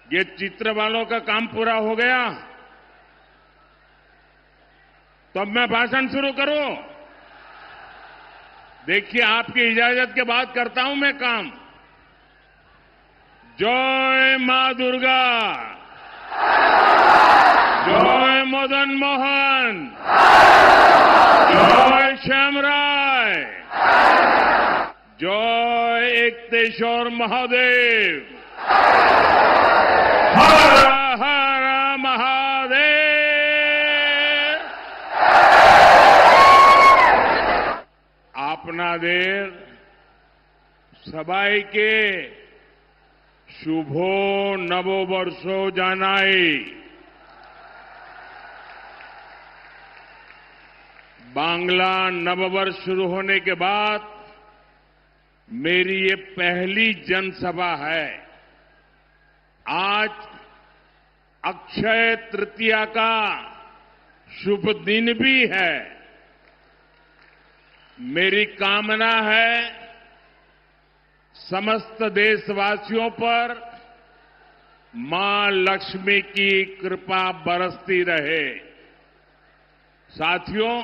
ये चित्र वालों का काम पूरा हो गया तो अब मैं भाषण शुरू करूं। देखिए, आपकी इजाजत के बाद करता हूं मैं काम। जय मां दुर्गा, जय मदन मोहन, जय श्यामराय, जय एकतेश्वर महादेव, हर हर महादेव। आपनादेर सबाईके शुभो नववर्षो जानाई। बांग्ला नववर्ष शुरू होने के बाद मेरी ये पहली जनसभा है। आज अक्षय तृतीया का शुभ दिन भी है। मेरी कामना है समस्त देशवासियों पर मां लक्ष्मी की कृपा बरसती रहे। साथियों,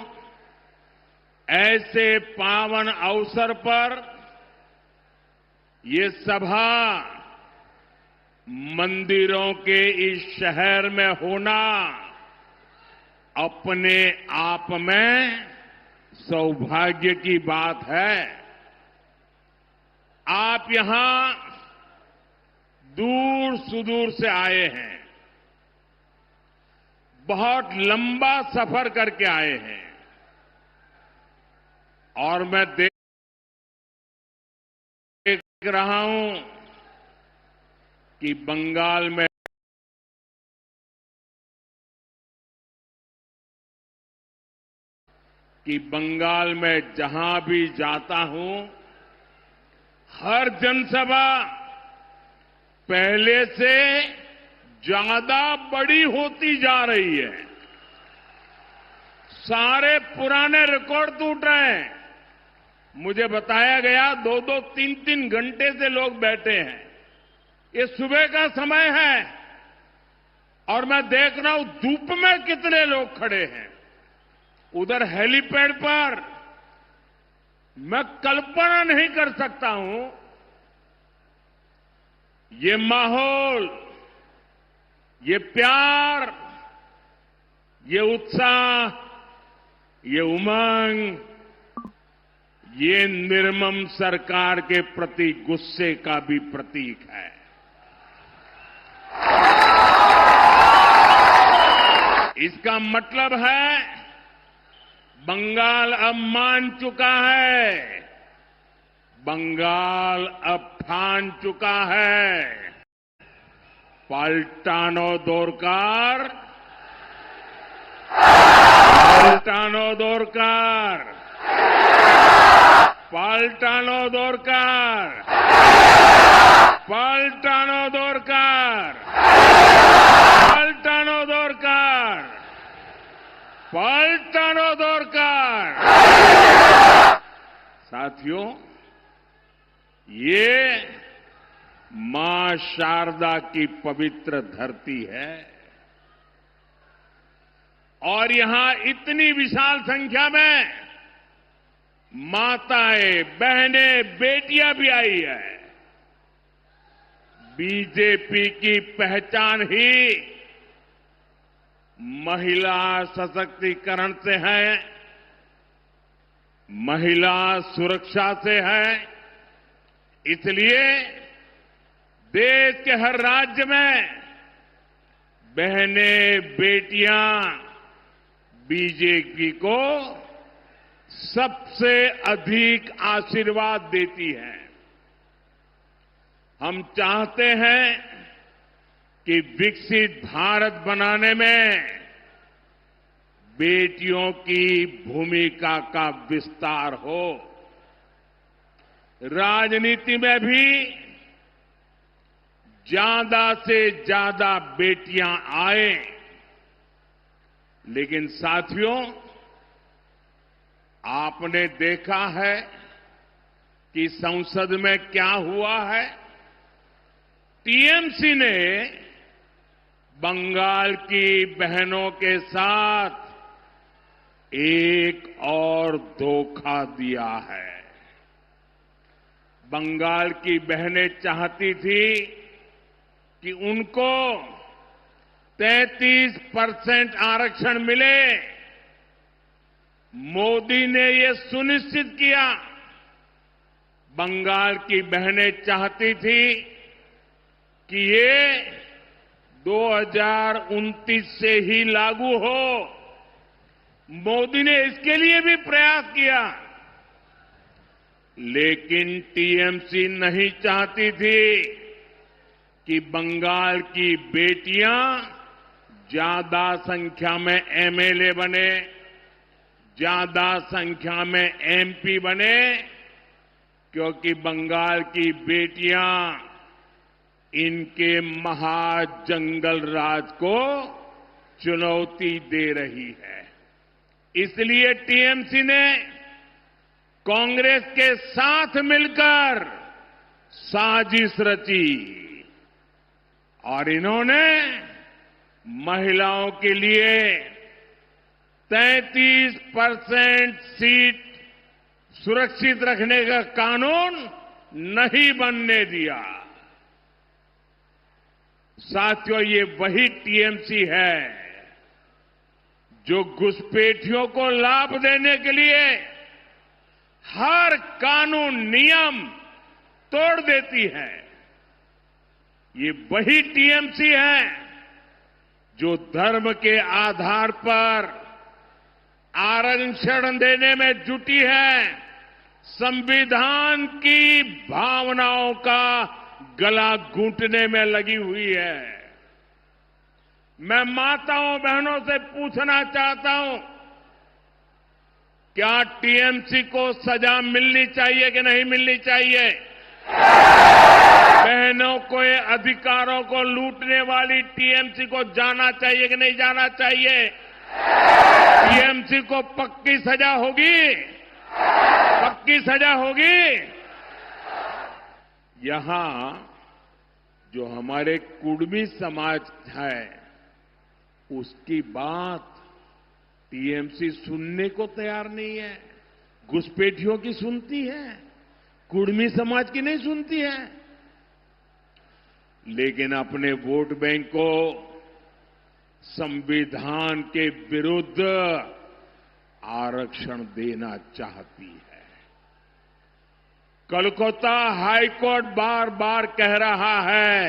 ऐसे पावन अवसर पर ये सभा मंदिरों के इस शहर में होना अपने आप में सौभाग्य की बात है। आप यहां दूर सुदूर से आए हैं, बहुत लंबा सफर करके आए हैं और मैं देख रहा हूं कि बंगाल में जहां भी जाता हूं, हर जनसभा पहले से ज्यादा बड़ी होती जा रही है। सारे पुराने रिकॉर्ड टूट रहे हैं। मुझे बताया गया 2-2, 3-3 घंटे से लोग बैठे हैं। ये सुबह का समय है और मैं देख रहा हूं धूप में कितने लोग खड़े हैं। उधर हेलीपैड पर मैं कल्पना नहीं कर सकता हूं ये माहौल, ये प्यार, ये उत्साह, ये उमंग, ये निर्मम सरकार के प्रति गुस्से का भी प्रतीक है। इसका मतलब है बंगाल अब मान चुका है, बंगाल अब ठान चुका है। पाल्टानो दोरकार, पाल्टानो दोरकार, पाल्टानो दोरकार, पाल्टानो दोरकार, पाल्टानो दोरकार, पाल्टानो दोरकार। साथियों, ये मां शारदा की पवित्र धरती है और यहां इतनी विशाल संख्या में माताएं, बहनें, बेटियां भी आई है। बीजेपी की पहचान ही महिला सशक्तिकरण से है, महिला सुरक्षा से है। इसलिए देश के हर राज्य में बहनें, बेटियां बीजेपी को सबसे अधिक आशीर्वाद देती हैं। हम चाहते हैं कि विकसित भारत बनाने में बेटियों की भूमिका का विस्तार हो। राजनीति में भी ज्यादा से ज्यादा बेटियां आए। लेकिन साथियों, आपने देखा है कि संसद में क्या हुआ है। टीएमसी ने बंगाल की बहनों के साथ एक और धोखा दिया है। बंगाल की बहनें चाहती थी कि उनको 33% आरक्षण मिले। मोदी ने ये सुनिश्चित किया। बंगाल की बहनें चाहती थी कि ये 2029 से ही लागू हो। मोदी ने इसके लिए भी प्रयास किया, लेकिन टीएमसी नहीं चाहती थी कि बंगाल की बेटियां ज्यादा संख्या में एमएलए बने, ज्यादा संख्या में एमपी बने, क्योंकि बंगाल की बेटियां इनके महाजंगल राज को चुनौती दे रही है। इसलिए टीएमसी ने कांग्रेस के साथ मिलकर साजिश रची और इन्होंने महिलाओं के लिए 33% सीट सुरक्षित रखने का कानून नहीं बनने दिया। साथियों, ये वही टीएमसी है जो घुसपैठियों को लाभ देने के लिए हर कानून नियम तोड़ देती है। ये वही टीएमसी है जो धर्म के आधार पर आरक्षण देने में जुटी है, संविधान की भावनाओं का गला घूंटने में लगी हुई है। मैं माताओं बहनों से पूछना चाहता हूं, क्या टीएमसी को सजा मिलनी चाहिए कि नहीं मिलनी चाहिए? बहनों के अधिकारों को लूटने वाली टीएमसी को जाना चाहिए कि नहीं जाना चाहिए? टीएमसी को पक्की सजा होगी? पक्की सजा होगी? यहां जो हमारे कुर्मी समाज है, उसकी बात टीएमसी सुनने को तैयार नहीं है। घुसपैठियों की सुनती है, कुर्मी समाज की नहीं सुनती है। लेकिन अपने वोट बैंक को संविधान के विरुद्ध आरक्षण देना चाहती है। कोलकाता हाईकोर्ट बार बार कह रहा है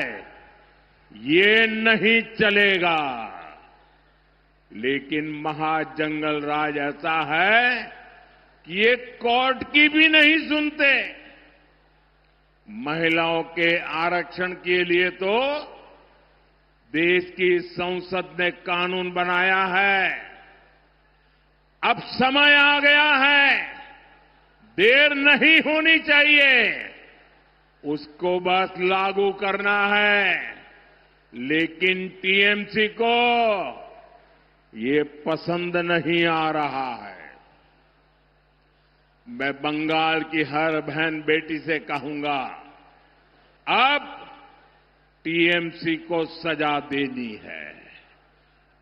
ये नहीं चलेगा, लेकिन महाजंगल राज ऐसा है कि ये कोर्ट की भी नहीं सुनते। महिलाओं के आरक्षण के लिए तो देश की संसद ने कानून बनाया है। अब समय आ गया है, देर नहीं होनी चाहिए, उसको बस लागू करना है। लेकिन टीएमसी को ये पसंद नहीं आ रहा है। मैं बंगाल की हर बहन बेटी से कहूंगा, अब टीएमसी को सजा देनी है।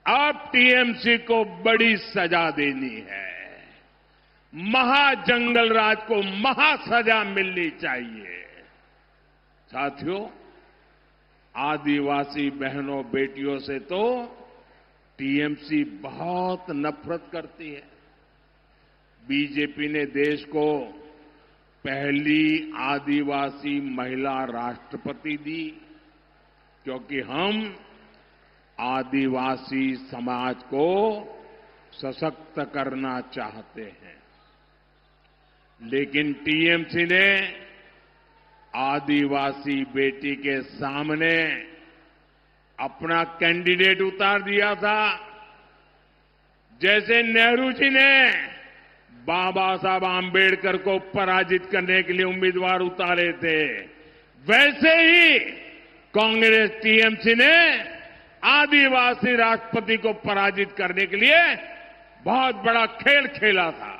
अब टीएमसी को बड़ी सजा देनी है। महाजंगल राज को महासजा मिलनी चाहिए। साथियों, आदिवासी बहनों बेटियों से तो टीएमसी बहुत नफरत करती है। बीजेपी ने देश को पहली आदिवासी महिला राष्ट्रपति दी, क्योंकि हम आदिवासी समाज को सशक्त करना चाहते हैं। लेकिन टीएमसी ने आदिवासी बेटी के सामने अपना कैंडिडेट उतार दिया था। जैसे नेहरू जी ने बाबा साहब आंबेडकर को पराजित करने के लिए उम्मीदवार उतारे थे, वैसे ही कांग्रेस टीएमसी ने आदिवासी राष्ट्रपति को पराजित करने के लिए बहुत बड़ा खेल खेला था।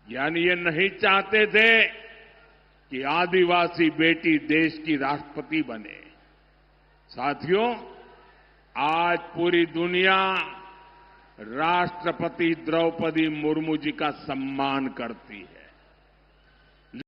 यानी ये नहीं चाहते थे कि आदिवासी बेटी देश की राष्ट्रपति बने। साथियों, आज पूरी दुनिया राष्ट्रपति द्रौपदी मुर्मू जी का सम्मान करती है।